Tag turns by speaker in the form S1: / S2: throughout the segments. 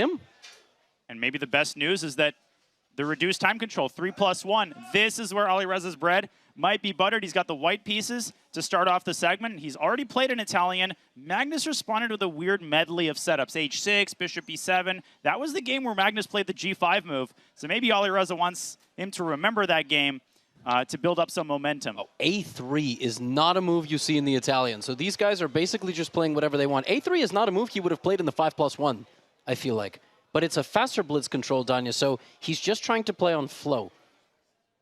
S1: him.
S2: And maybe the best news is that the reduced time control, 3+1. This is where Alireza's bread might be buttered. He's got the white pieces to start off the segment. He's already played an Italian. Magnus responded with a weird medley of setups. H6, bishop E7. That was the game where Magnus played the G5 move. So maybe Alireza wants him to remember that game to build up some momentum.
S1: Oh, A3 is not a move you see in the Italian. So these guys are basically just playing whatever they want. A3 is not a move he would have played in the 5+1, I feel like. But it's a faster blitz control, Danya, so he's just trying to play on flow.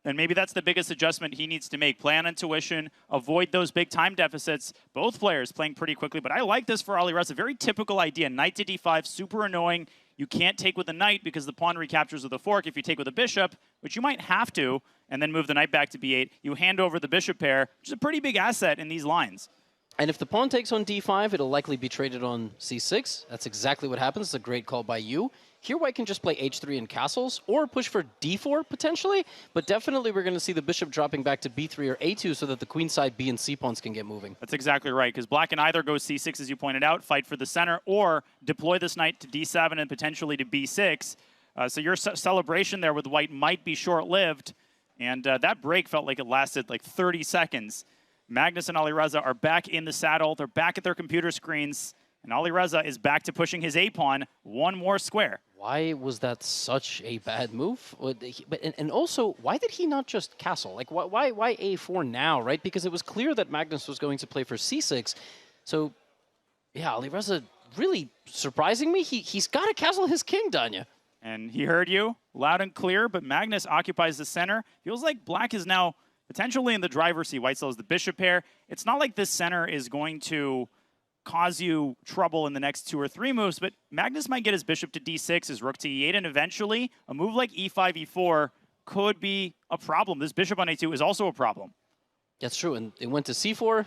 S2: And maybe that's the biggest adjustment he needs to make. Play on intuition, avoid those big time deficits. Both players playing pretty quickly, but I like this for Alireza. Very typical idea. Knight to D5, super annoying. You can't take with the knight because the pawn recaptures with a fork. If you take with a bishop, which you might have to, and then move the knight back to B8, you hand over the bishop pair, which is a pretty big asset in these lines.
S1: And if the pawn takes on D5, it'll likely be traded on C6. That's exactly what happens. It's a great call by you. Here White can just play H3 and castles, or push for D4 potentially, but definitely we're going to see the bishop dropping back to B3 or A2 so that the queenside B and C pawns can get moving.
S2: That's exactly right, because black can either go C6, as you pointed out, fight for the center, or deploy this knight to D7 and potentially to B6. So your celebration there with White might be short-lived, and that break felt like it lasted like 30 seconds. Magnus and Alireza are back in the saddle. They're back at their computer screens. And Alireza is back to pushing his A-pawn one more square.
S1: Why was that such a bad move? And also, why did he not just castle? Like, why A4 now, right? Because it was clear that Magnus was going to play for C6. So, yeah, Alireza really surprising me. He's got to castle his king, Danya.
S2: And he heard you loud and clear, but Magnus occupies the center. Feels like black is now potentially in the driver's seat. White still has the bishop pair. It's not like this center is going to cause you trouble in the next 2 or 3 moves, but Magnus might get his bishop to D6, his rook to E8, and eventually a move like E5, E4 could be a problem. This bishop on A2 is also a problem.
S1: That's true, and it went to C4.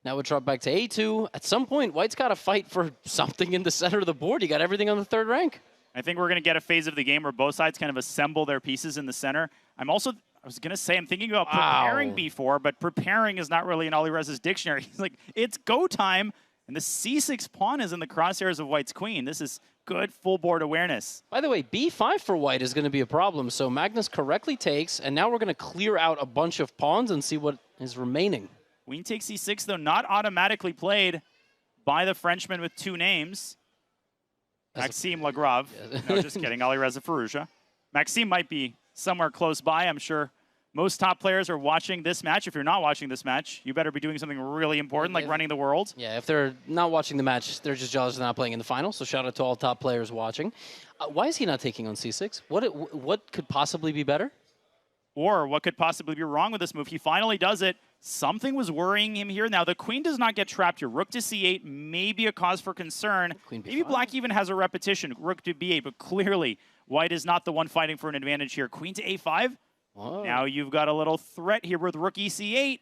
S1: Now it dropped back to A2. At some point, White's got to fight for something in the center of the board. You got everything on the 3rd rank.
S2: I think we're going to get a phase of the game where both sides kind of assemble their pieces in the center. I was going to say, I'm thinking about preparing B4, but preparing is not really in Alireza's dictionary. He's like, it's go time. And the C6 pawn is in the crosshairs of White's queen. This is good full board awareness.
S1: By the way, B5 for White is going to be a problem. So Magnus correctly takes, and now we're going to clear out a bunch of pawns and see what is remaining.
S2: Queen takes C6, though, not automatically played by the Frenchman with 2 names. Maxime Lagrave. No, just kidding. Alireza Firouzja. Maxime might be somewhere close by, I'm sure. Most top players are watching this match. If you're not watching this match, you better be doing something really important, like running the world.
S1: Yeah, if they're not watching the match, they're just jealous they're not playing in the final. So shout out to all top players watching. Why is he not taking on C6? What could possibly be better?
S2: Or what could possibly be wrong with this move? He finally does it. Something was worrying him here. Now, the queen does not get trapped here. Rook to C8 may be a cause for concern. Maybe black even has a repetition. Rook to B8, but clearly White is not the one fighting for an advantage here. Queen to A5. Whoa. Now you've got a little threat here with rook E8.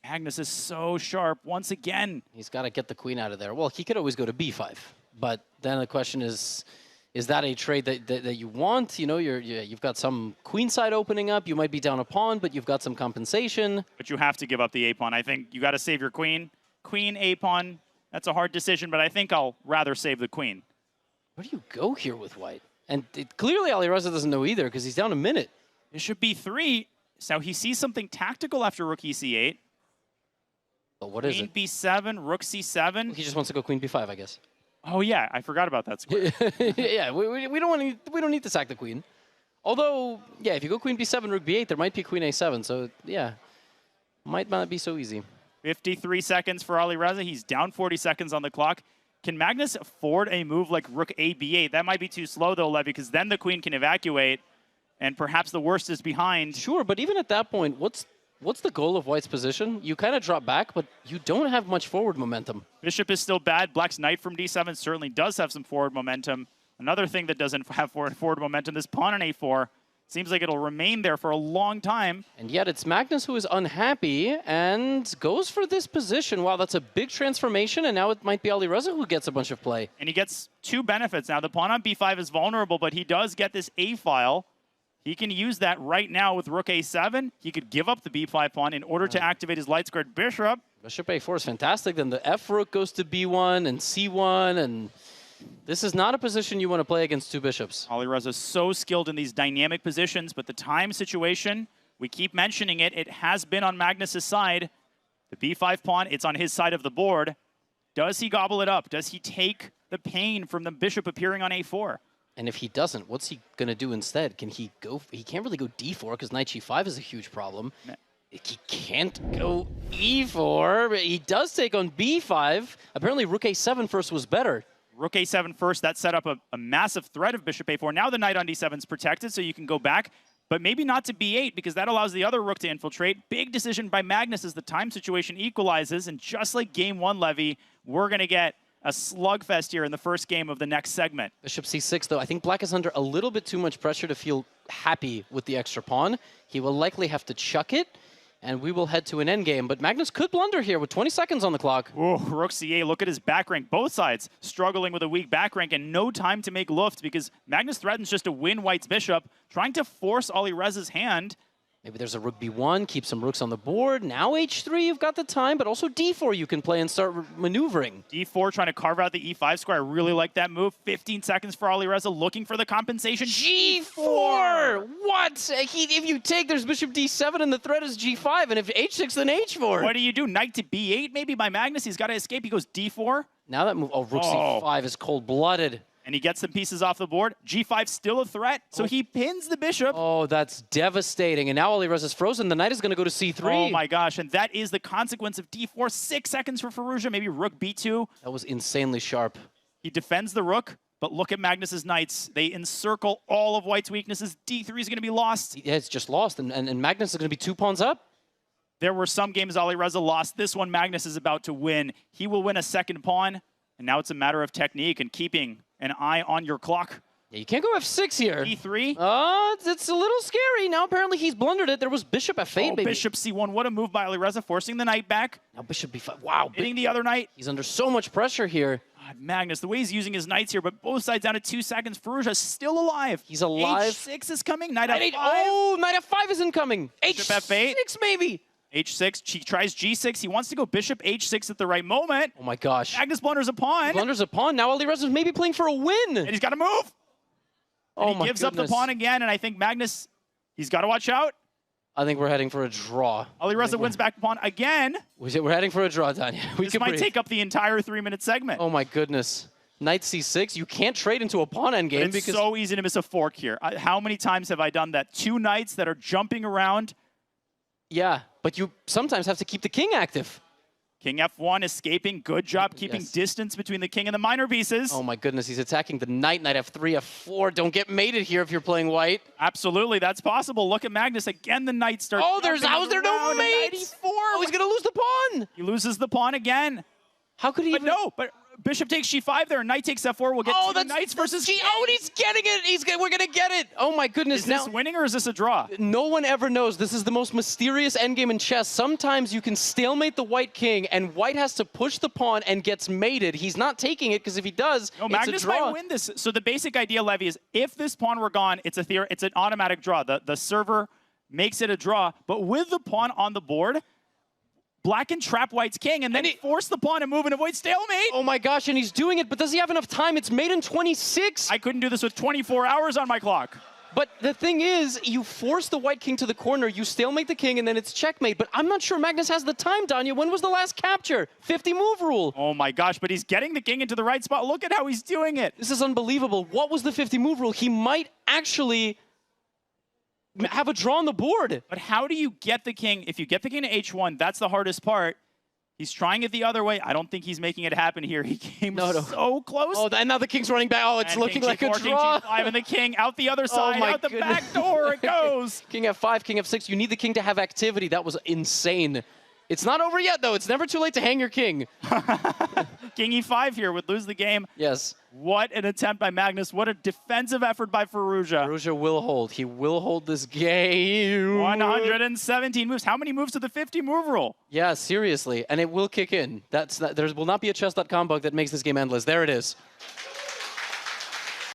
S2: Magnus is so sharp once again.
S1: He's got to get the queen out of there. Well, he could always go to B5. But then the question is that a trade that you want? You know, you've got some queen side opening up. You might be down a pawn, but you've got some compensation.
S2: But you have to give up the A-pawn. I think you got to save your queen. Queen, A-pawn, that's a hard decision, but I think I'll rather save the queen.
S1: Where do you go here with White? And clearly Alireza doesn't know either because he's down a minute.
S2: Bishop B3. So he sees something tactical after rook E8.
S1: But what is it?
S2: Queen B7, rook C7.
S1: He just wants to go queen B5, I guess.
S2: Oh yeah, I forgot about that square.
S1: Yeah, we don't need to sack the queen. Although, yeah, if you go queen B7, rook B8, there might be queen A7. So yeah, might not be so easy.
S2: 53 seconds for Alireza. He's down 40 seconds on the clock. Can Magnus afford a move like rook A B8? That might be too slow though, Levy, because then the queen can evacuate. And perhaps the worst is behind.
S1: Sure, but even at that point, what's the goal of White's position? You kind of drop back, but you don't have much forward momentum.
S2: Bishop is still bad. Black's knight from D7 certainly does have some forward momentum. Another thing that doesn't have forward momentum, this pawn on A4. Seems like it'll remain there for a long time.
S1: And yet it's Magnus who is unhappy and goes for this position. Wow, that's a big transformation, and now it might be Alireza who gets a bunch of play.
S2: And he gets 2 benefits. Now, the pawn on B5 is vulnerable, but he does get this A file. He can use that right now with rook A7. He could give up the B5 pawn in order to activate his light-squared bishop.
S1: Bishop A4 is fantastic. Then the F rook goes to B1 and C1, and This is not a position you want to play against two bishops.
S2: Alireza so skilled in these dynamic positions, but the time situation, we keep mentioning it, it has been on Magnus's side. The b5 pawn, it's on his side of the board. Does he gobble it up? Does he take the pain from the bishop appearing on a4?
S1: And if he doesn't, what's he going to do instead? Can he go? He can't really go d4 because knight g5 is a huge problem. He can't go e4, but he does take on b5. Apparently rook a7 first was better.
S2: Rook a7 first, that set up a massive threat of bishop a4. Now the knight on d7 is protected, so you can go back, but maybe not to b8 because that allows the other rook to infiltrate. Big decision by Magnus as the time situation equalizes, and just like game one, Levy, we're going to get a slugfest here in the first game of the next segment.
S1: Bishop c6, though. I think Black is under a little bit too much pressure to feel happy with the extra pawn. He will likely have to chuck it, and we will head to an endgame. But Magnus could blunder here with 20 seconds on the clock.
S2: Oh, rook c8, look at his back rank. Both sides struggling with a weak back rank and no time to make luft because Magnus threatens just to win White's bishop, trying to force Alireza's hand.
S1: Maybe there's a rook b1, keep some rooks on the board. Now h3, you've got the time, but also d4 you can play and start maneuvering.
S2: d4 trying to carve out the e5 square. I really like that move. 15 seconds for Alireza looking for the compensation.
S1: G4! What? If you take, there's bishop d7 and the threat is g5, and if h6, then h4.
S2: What do you do? Knight to b8 maybe by Magnus. He's got to escape. He goes d4.
S1: Now that move, rook c5 is cold-blooded.
S2: And he gets some pieces off the board. G5 still a threat, so he pins the bishop.
S1: Oh, that's devastating. And now Alireza's frozen. The knight is going to go to c3.
S2: Oh my gosh, and that is the consequence of d4. 6 seconds for Firouzja, maybe rook b2.
S1: That was insanely sharp.
S2: He defends the rook, but look at Magnus's knights. They encircle all of White's weaknesses. d3 is going to be lost.
S1: Yeah, it's just lost, and Magnus is going to be 2 pawns up.
S2: There were some games Alireza lost. This one, Magnus is about to win. He will win a second pawn, and now it's a matter of technique and keeping an eye on your clock.
S1: Yeah, you can't go f6 here.
S2: e3.
S1: It's a little scary. Now apparently he's blundered it. There was bishop f8, baby.
S2: Bishop c1. What a move by Alireza, forcing the knight back.
S1: Now bishop b5. Wow.
S2: Hitting the other knight.
S1: He's under so much pressure here.
S2: God, Magnus, the way he's using his knights here, but both sides down to 2 seconds. Firouzja still alive.
S1: He's alive.
S2: h6 is coming. Knight f5.
S1: Oh, knight f5 is incoming.
S2: Bishop f8.
S1: h6 maybe.
S2: h6. She tries g6. He wants to go bishop h6 at the right moment.
S1: Oh my gosh.
S2: Magnus blunders a pawn.
S1: He blunders a pawn. Now Alireza's maybe playing for a win.
S2: And he's got to move.
S1: Oh
S2: and he gives up the pawn again, and I think Magnus, he's got to watch out.
S1: I think we're heading for a draw.
S2: Alireza wins back the pawn again.
S1: We're heading for a draw, Tanya.
S2: This might take up the entire 3-minute segment.
S1: Oh my goodness. Knight c6, you can't trade into a pawn endgame
S2: because it's so easy to miss a fork here. How many times have I done that? 2 knights that are jumping around.
S1: Yeah, but you sometimes have to keep the king active.
S2: King f1 escaping. Good job keeping distance between the king and the minor pieces.
S1: Oh my goodness, he's attacking the knight. Knight f3, f4. Don't get mated here if you're playing white.
S2: Absolutely, that's possible. Look at Magnus. Again, the knight starts.
S1: Oh, how's there no mate? Oh, he's going to lose the pawn.
S2: He loses the pawn again.
S1: How could he even?
S2: But bishop takes g5 there. Knight takes f4. We'll get two knights versus king.
S1: Oh, and he's getting it. We're going to get it. Oh my goodness.
S2: Is this winning or is this a draw?
S1: No one ever knows. This is the most mysterious endgame in chess. Sometimes you can stalemate the white king and white has to push the pawn and gets mated. He's not taking it because if he does, it's
S2: Magnus
S1: a draw.
S2: might win this. So the basic idea, Levy, is if this pawn were gone, it's an automatic draw. The server makes it a draw. But with the pawn on the board, Black can trap White's king and then force the pawn and move and avoid stalemate.
S1: Oh my gosh, and he's doing it, but does he have enough time? It's made in 26.
S2: I couldn't do this with 24 hours on my clock.
S1: But the thing is, you force the white king to the corner, you stalemate the king, and then it's checkmate. But I'm not sure Magnus has the time, Danya. When was the last capture? 50 move rule.
S2: Oh my gosh, but he's getting the king into the right spot. Look at how he's doing it.
S1: This is unbelievable. What was the 50 move rule? He might actually have a draw on the board.
S2: But how do you get the king? If you get the king to h1, that's the hardest part. He's trying it the other way. I don't think he's making it happen here. He came so close.
S1: Oh, and now the king's running back. Oh, it's looking like a draw.
S2: King G5 and the king out the other side, out the back door it goes.
S1: King f5, king f6. You need the king to have activity. That was insane. It's not over yet, though. It's never too late to hang your king.
S2: King e5 here would lose the game.
S1: Yes.
S2: What an attempt by Magnus. What a defensive effort by Firouzja.
S1: Firouzja will hold. He will hold this game.
S2: 117 moves. How many moves to the 50 move rule?
S1: Yeah, seriously. And it will kick in. There will not be a chess.com bug that makes this game endless. There it is.